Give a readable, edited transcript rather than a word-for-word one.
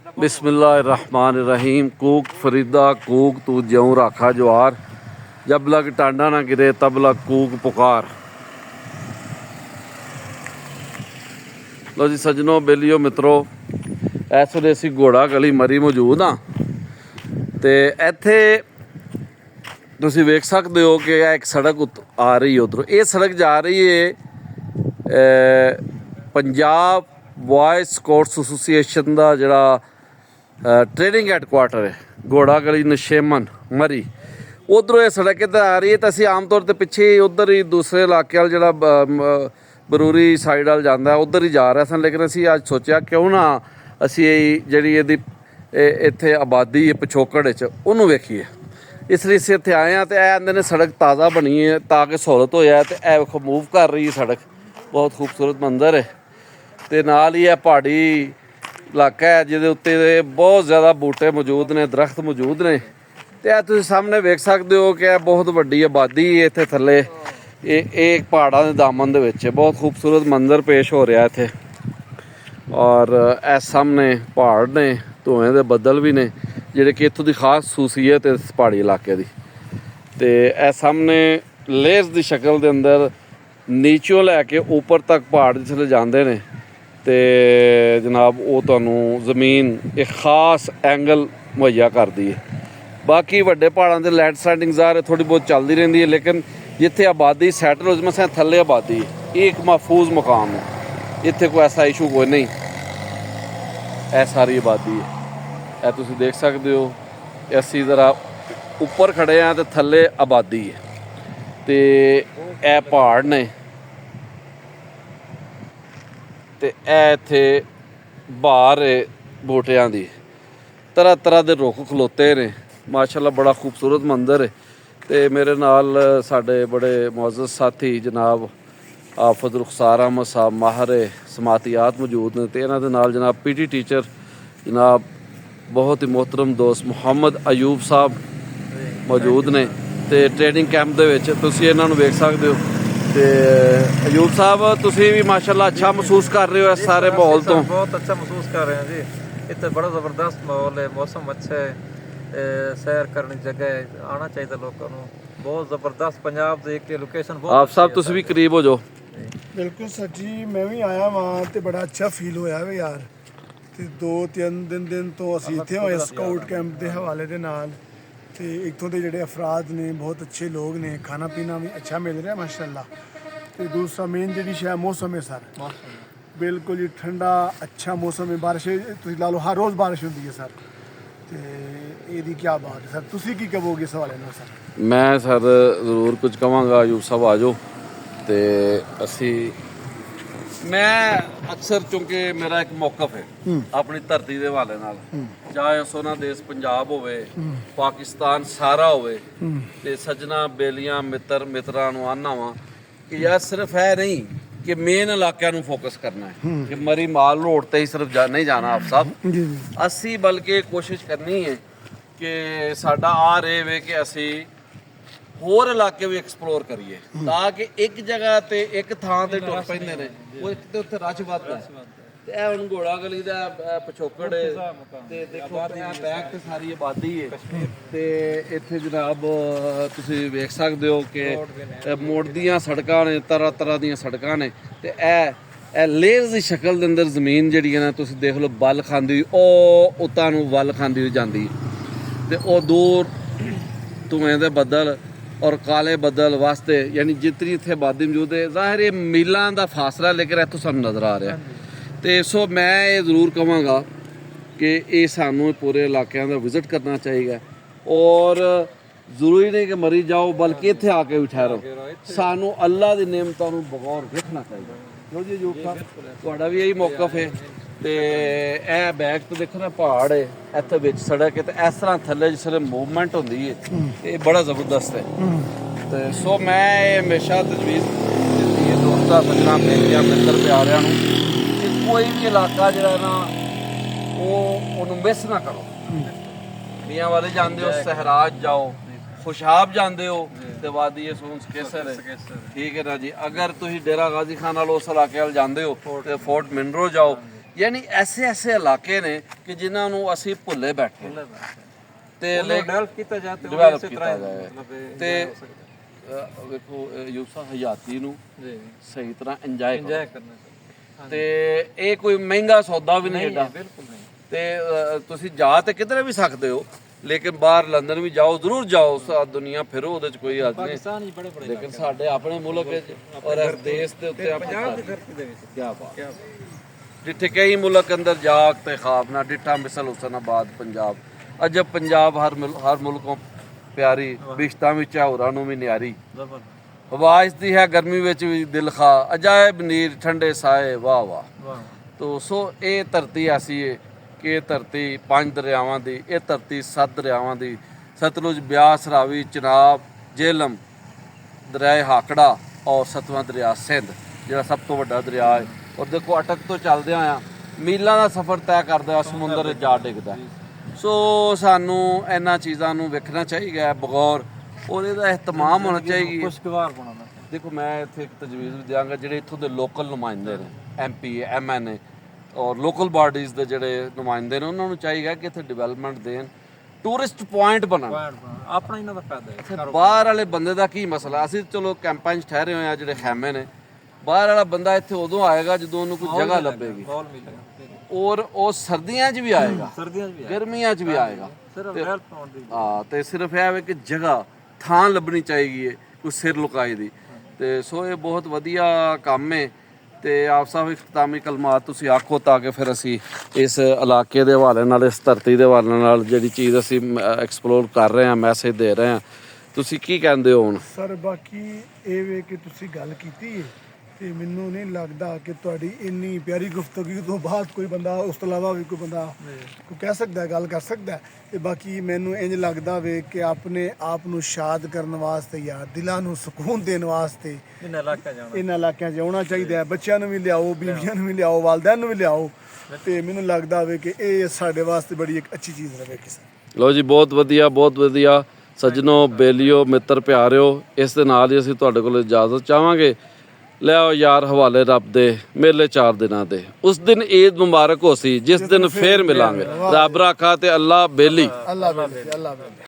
बिस्मिल्लाहिर्रहमानिर्रहीम। कूक फरीदा कूक तू ज्यों राखा ज्वार, जब लग टांडा ना गिरे तब लग कूक पुकार। लो जी सजनों बेलियो मित्रों, इस वे असी घोड़ा गली मरी मौजूद हाँ। तो इत्थे तुसीं वेख सकते हो कि एक सड़क आ रही है उधरों। ये सड़क जा रही है पंजाब बॉयज़ स्काउट्स एसोसीएशन का जिहड़ा ट्रेनिंग हैडकुआटर है घोड़ा गली नशेमन मरी, उधरों ये सड़क इधर आ रही है। तो असीं आम तौर पर पिछे उधर ही दूसरे इलाके वाल जिहड़ा बरूरी साइड वाल जांदा उधर ही जा रहे सन, लेकिन असीं अज सोचा क्यों ना असीं जिहड़ी इहदी इत्थे आबादी है पिछोकड़ च उहनूं वेखीए। इसलिए असीं इत्थे आए हैं। तो यह आंदे ने सड़क ताज़ा बनी है ताकि सहूलत हो जाए। तो यह वेखो मूव कर रही है सड़क, बहुत खूबसूरत मंजर है। तो नाल ही पहाड़ी इलाका है जिहदे उत्ते बहुत ज़्यादा बूटे मौजूद ने, दरख्त मौजूद ने। तो यह तुसीं सामने वेख सकते हो कि बहुत वड्डी आबादी है इत्थे थल्ले। ये पहाड़ां दे दामन दे विच बहुत खूबसूरत मंजर पेश हो रहा है इत्थे। और इस सामने पहाड़ ने, धुएं दे बदल भी ने जिहड़े कि इत्थों की खास खसूसियत है इस पहाड़ी इलाके की। तो यह सामने लेयर्स की शक्ल के अंदर नीचों लैके ऊपर तक पहाड़ जिसले जाते हैं तो जनाब वो तुहानूं ज़मीन एक खास एंगल मुहैया करती है। बाकी वड्डे पहाड़ों से लैंडस्लाइडिंग ज़ाहिर थोड़ी बहुत चलती रहती है, लेकिन जिथे आबादी सैटल हो जाए थल्ले आबादी है, ये एक महफूज मुकाम है। इत्थे कोई ऐसा इशू कोई नहीं, यह सारी आबादी है। यह तुसीं देख सकते हो असीं ज़रा उपर खड़े हैं तो थल्ले आबादी है। तो यह पहाड़ ने तो यह इत्थे बहार है बूटियां दी, तरह तरह के रुख खलोते ने। माशाअल्लाह बड़ा खूबसूरत मंजर है। तो मेरे नाल साडे बड़े मुअज़्ज़ज़ साथी जनाब आफत रुखसार अहमद साहब माहर समातियात मौजूद ने। तो इन्हां दे नाल जनाब PT टीचर जनाब बहुत ही मोहतरम दोस्त मुहम्मद अयूब साहब मौजूद ने। तो ट्रेनिंग कैंप दे विच तुसीं इन्हां नूं वेख सकदे हो। तो अयूब साहब तुसीं भी माशाअल्लाह अच्छा महसूस कर रहे हो इस सारे माहौल तो? बहुत अच्छा महसूस कर रहे हैं जी। इतना बड़ा ज़बरदस्त माहौल है, मौसम अच्छा है, सैर करने की जगह है, आना चाहिए लोगों को। बहुत ज़बरदस्त पंजाब की एक लोकेशन बहुत। आप साहब तुसीं भी करीब हो जाओ। बिल्कुल सर जी, मैं भी आया वहाँ तो बड़ा अच्छा फील होया वे यार। ते 2-3 दिन तो असीं इत्थे होए स्काउट कैंप के हवाले दे नाल। ते इत्थों के जिहड़े अफराद ने बहुत अच्छे लोग ने, खाना पीना भी अच्छा मिल रहा है माशाअल्लाह। तो दूसरा मेन जी शै मौसम है सर, बिल्कुल ही ठंडा अच्छा मौसम है। बारिश तुसीं ला लो हर रोज़ बारिश होती है सर। तो ये क्या बात है सर, तुसीं की कहोगे इस हवाले नाल सर? मैं सर जरूर कुछ कहांगा। अयूब साहब आ जाओ। तो असी मैं अक्सर चूंकि मेरा एक मौकफ है अपनी धरती के हवाले नाल, चाहे सोना देश पंजाब होवे, पाकिस्तान सारा होवे। ते सजना बेलियां मित्र मित्रां नूं आना वा कि यार सिर्फ है नहीं कि मेन इलाकों नूं फोकस करना है कि मरी माल रोड ते ही सिर्फ नहीं जाना आप साहब। असी बल्कि कोशिश करनी है कि साडा आ रहे वे कि असी होर इलाके भी एक्सप्लोर करिए, ताकि एक जगह ते एक थां ते टुर पैंदे ने वो एक ते उत्थे रश वधदा है। ते ए हुण घोड़ा गली दा पिछोकड़ है ते देखो बैक ते सारी आबादी है। ते इत्थे जनाब तुसीं वेख सकदे हो कि मोड़दियां सड़कां ने, तरह तरह दियां सड़कां ने। ते ए लेयर्स दी शक्ल दे अंदर जमीन जिहड़ी है ना तुसीं देख लो बल खांदी हुई ओ उत्तां नूं वल खांदी हुई जांदी है। ते ओ दूर धुएं दे बदल और काले बदल वास्ते यानी जितनी इत्थे आबादी मौजूद है, ज़ाहिर है मीलों का फासला लेकर इत्थों सानूं नज़र आ रहा है। तो सो मैं ये जरूर कहांगा कि ये सानूं पूरे इलाकों का विजिट करना चाहिए। और जरूरी नहीं कि मरी जाओ, बल्कि इत्थे आके भी ठहरो। सानूं अल्लाह की नेमतां नूं बगौर देखना चाहिए। लो जी यूब साहब तुहाडा भी यही मौकफ है। तो यह बैक तो देखो ना पहाड़ है, इत्थे विच सड़क है, तो इस तरह थल्ले जिसले मूवमेंट होंदी है ये बड़ा ज़बरदस्त है। तो सो मैं हमेशा तजवीज़ देती है दोस्तां सज्जनां बेलियां मित्र प्यारिआं नूं कि कोई भी इलाका जिहड़ा ना वो मिस ना करो। मियां वाले जाते हो, सहराज जाओ, खुशाब जाते हो तो वादी सूंस केसर है, ठीक है ना जी। अगर तुम डेरा गाजी खान वाल उस इलाके वाल जाते हो तो फोर्ट मिनरो जाओ। ਯਾਨੀ ਐਸੇ ਐਸੇ ਇਲਾਕੇ ਨੇ ਕਿ ਜਿਨ੍ਹਾਂ ਨੂੰ ਅਸੀਂ ਭੁੱਲੇ ਬੈਠੇ ਤੇ ਡਿਵੈਲਪ ਕੀਤਾ ਜਾਏ ਤੇ ਡਿਵੈਲਪ ਇਸੇ ਕੀਤਾ ਤਰ੍ਹਾਂ ਜਾਏ ਮਤਲਬ ਤੇ ਵੇਖੋ ਯੂਸਾ ਹਯਾਤੀ ਨੂੰ ਜੀ ਸਹੀ ਤਰ੍ਹਾਂ ਇੰਜੋਏ ਇੰਜੋਏ ਕਰਨਾ ਚਾਹੀਦਾ ਤੇ ਇਹ ਕੋਈ ਮਹਿੰਗਾ ਸੌਦਾ ਵੀ ਨਹੀਂ ਹੈਗਾ ਬਿਲਕੁਲ ਨਹੀਂ ਤੇ ਤੁਸੀਂ ਜਾ ਤੇ ਕਿਧਰੇ ਵੀ ਸਕਦੇ ਹੋ ਲੇਕਿਨ ਬਾਹਰ ਲੰਡਨ ਵੀ ਜਾਓ ਜ਼ਰੂਰ ਜਾਓ ਦੁਨੀਆ ਫਿਰੋ ਉਹਦੇ ਚ ਕੋਈ ਹੱਦ ਨਹੀਂ ਪਾਕਿਸਤਾਨ ਹੀ ਬੜੇ ਬੜੇ ਲੇਕਿਨ ਸਾਡੇ ਆਪਣੇ ਮੁਲਕ ਵਿੱਚ ਔਰ ਇਸ ਦੇਸ਼ ਦੇ ਉੱਤੇ ਆਪਾਂ ਪੰਜਾਬ ਦੀ ਧਰਤੀ ਦੇ ਵਿੱਚ ਕੀ ਬਾਤ ਜਿੱਥੇ ਕਈ ਮੁਲਕ ਅੰਦਰ ਜਾ ਕੇ ਖਾਬ ਨਾ ਡਿੱਠਾ ਮਿਸਲ ਹੁਸਨਾਬਾਦ ਪੰਜਾਬ ਅਜਬ ਪੰਜਾਬ ਹਰ ਮੁਲਕੋਂ ਪਿਆਰੀ ਬਿਸ਼ਤਾਂ ਵਿੱਚ ਹੋਰਾਂ ਨੂੰ ਵੀ ਨਿਆਰੀ ਜ਼ਬਰਦਸਤ ਆਵਾਜ਼ ਦੀ ਹੈ ਗਰਮੀ ਵਿੱਚ ਵੀ ਦਿਲ ਖਾ ਅਜਾਇਬ ਨੀਰ ਠੰਡੇ ਸਾਏ ਵਾਹ ਵਾਹ ਵਾਹ ਤੋ ਸੋ ਇਹ ਧਰਤੀ ਐਸੀ ਹੈ ਕਿ ਇਹ ਧਰਤੀ 5 ਦਰਿਆਵਾਂ ਦੀ ਇਹ ਧਰਤੀ 7 ਦਰਿਆਵਾਂ ਦੀ ਸਤਲੁਜ ਬਿਆਸ ਰਾਵੀ ਚਨਾਬ ਜੇਹਲਮ ਦਰਿਆ ਹਾਕੜਾ ਔਰ ਸਤਵਾਂ ਦਰਿਆ ਸਿੰਧ ਜਿਹੜਾ ਸਭ ਤੋਂ ਵੱਡਾ ਦਰਿਆ ਹੈ ਔਰ ਦੇਖੋ ਅਟਕ ਤੋਂ ਚੱਲਦੇ ਆ ਮੀਲਾਂ ਦਾ ਸਫ਼ਰ ਤੈਅ ਕਰਦਾ ਸਮੁੰਦਰ ਵਿੱਚ ਜਾ ਡਿੱਗਦਾ ਸੋ ਸਾਨੂੰ ਇਹਨਾਂ ਚੀਜ਼ਾਂ ਨੂੰ ਵੇਖਣਾ ਚਾਹੀਦਾ ਹੈ ਬਗੌਰ ਉਹਦੇ ਦਾ ihtimam ਹੋਣਾ ਚਾਹੀਦਾ ਖੁਸ਼ਗਵਾਰ ਬਣਾਉਣਾ ਦੇਖੋ ਮੈਂ ਇੱਥੇ ਇੱਕ ਤਜਵੀਜ਼ ਵੀ ਦਿਆਂਗਾ ਜਿਹੜੇ ਇੱਥੋਂ ਦੇ ਲੋਕਲ ਨੁਮਾਇੰਦੇ ਨੇ MP MNA ਔਰ ਲੋਕਲ ਬਾਡੀਜ਼ ਦੇ ਜਿਹੜੇ ਨੁਮਾਇੰਦੇ ਨੇ ਉਹਨਾਂ ਨੂੰ ਚਾਹੀਦਾ ਕਿ ਇੱਥੇ ਡਿਵੈਲਪਮੈਂਟ ਦੇਣ ਟੂਰਿਸਟ ਪੁਆਇੰਟ ਬਣਨ ਆਪਣਾ ਇਹਨਾਂ ਦਾ ਫਾਇਦਾ ਹੈ ਬਾਹਰ ਵਾਲੇ ਬੰਦੇ ਦਾ ਕੀ ਮਸਲਾ ਅਸੀਂ ਚਲੋ ਕੈਂਪਾਂ 'ਚ ਠਹਿਰੇ ਹੋਏ ਆ ਜਿਹੜੇ ਖੈਮੇ ਨੇ ਬਾਹਰ ਵਾਲਾ ਬੰਦਾ ਇੱਥੇ ਉਦੋਂ ਆਏਗਾ ਜਦੋਂ ਉਹਨੂੰ ਕੋਈ ਜਗ੍ਹਾ ਲੱਭੇਗੀ ਮਾਹੌਲ ਮਿਲੇਗਾ ਔਰ ਉਹ ਸਰਦੀਆਂ 'ਚ ਵੀ ਆਏਗਾ ਸਰਦੀਆਂ 'ਚ ਵੀ ਗਰਮੀਆਂ 'ਚ ਵੀ ਆਏਗਾ ਸਿਰਫ ਹੈਲਪ ਪਾਉਣ ਦੀ ਹਾਂ ਤੇ ਸਿਰਫ ਇਹ ਹੈ ਕਿ ਜਗ੍ਹਾ ਥਾਂ ਲੱਭਣੀ ਚਾਹੀਦੀ ਹੈ ਕੋਈ ਸਿਰ ਲੁਕਾਈ ਦੀ ਤੇ ਸੋ ਇਹ ਬਹੁਤ ਵਧੀਆ ਕੰਮ ਹੈ ਤੇ ਆਪ ਸਾਹਿਬ ਇਖਤਤਾਮੀ ਕਲਮਾਤ ਤੁਸੀਂ ਆਖੋ ਤਾਂ ਕਿ ਫਿਰ ਅਸੀਂ ਇਸ ਇਲਾਕੇ ਦੇ ਹਵਾਲੇ ਨਾਲ ਇਸ ਧਰਤੀ ਦੇ ਹਵਾਲੇ ਨਾਲ ਜਿਹੜੀ ਚੀਜ਼ ਅਸੀਂ ਐਕਸਪਲੋਰ ਕਰ ਰਹੇ ਹਾਂ ਮੈਸੇਜ ਦੇ ਰਹੇ ਹਾਂ ਤੁਸੀਂ ਕੀ ਕਹਿੰਦੇ ਹੋ ਹੁਣ ਸਰ ਬਾਕੀ ਇਹ ਵੇ ਕਿ ਤੁਸੀਂ ਗੱਲ ਕੀਤੀ ਹੈ ਤੇ ਮੈਨੂੰ ਨਹੀਂ ਲੱਗਦਾ ਕਿ ਤੁਹਾਡੀ ਇੰਨੀ ਪਿਆਰੀ ਗੁਫ਼ਤਗੂ ਤੋਂ ਬਾਅਦ ਕੋਈ ਬੰਦਾ ਉਸ ਤੋਂ ਇਲਾਵਾ ਵੀ ਕੋਈ ਬੰਦਾ ਕੋਈ ਕਹਿ ਸਕਦਾ ਗੱਲ ਕਰ ਸਕਦਾ ਤੇ ਬਾਕੀ ਮੈਨੂੰ ਇੰਜ ਲੱਗਦਾ ਵੇ ਕਿ ਆਪਣੇ ਆਪ ਨੂੰ ਸ਼ਾਦ ਕਰਨ ਵਾਸਤੇ ਜਾਂ ਦਿਲਾਂ ਨੂੰ ਸਕੂਨ ਦੇਣ ਵਾਸਤੇ ਇਹਨਾਂ ਇਲਾਕਾ ਜਾਣਾ ਇਹਨਾਂ ਇਲਾਕਿਆਂ 'ਚ ਆਉਣਾ ਚਾਹੀਦਾ ਹੈ ਬੱਚਿਆਂ ਨੂੰ ਵੀ ਲਿਆਓ ਬੀਬੀਆਂ ਨੂੰ ਵੀ ਲਿਆਓ ਵਾਲਿਦੈਨ ਨੂੰ ਵੀ ਲਿਆਓ ਤੇ ਮੈਨੂੰ ਲੱਗਦਾ ਵੇ ਕਿ ਇਹ ਸਾਡੇ ਵਾਸਤੇ ਬੜੀ ਇੱਕ ਅੱਛੀ ਚੀਜ਼ ਰਹੇਗੀ ਸਰ ਲਓ ਜੀ ਬਹੁਤ ਵਧੀਆ ਸੱਜਣੋ ਬੇਲੀਓ ਮਿੱਤਰ ਪਿਆਰਿਓ ਇਸ ਦੇ ਨਾਲ ਹੀ ਅਸੀਂ ਤੁਹਾਡੇ ਕੋਲ ਇਜਾਜ਼ਤ ਚਾਹਾਂਗੇ ਲਿਆਓ ਯਾਰ ਹਵਾਲੇ ਰੱਬ ਦੇ ਮੇਲੇ 4 ਦਿਨਾਂ ਦੇ ਉਸ ਦਿਨ ਈਦ ਮੁਬਾਰਕ ਹੋਸੀ ਜਿਸ ਦਿਨ ਫੇਰ ਮਿਲਾਂਗੇ ਰੱਬ ਰਾਖਾ ਤੇ ਅੱਲਾ ਬੇਲੀ ਅੱਲਾ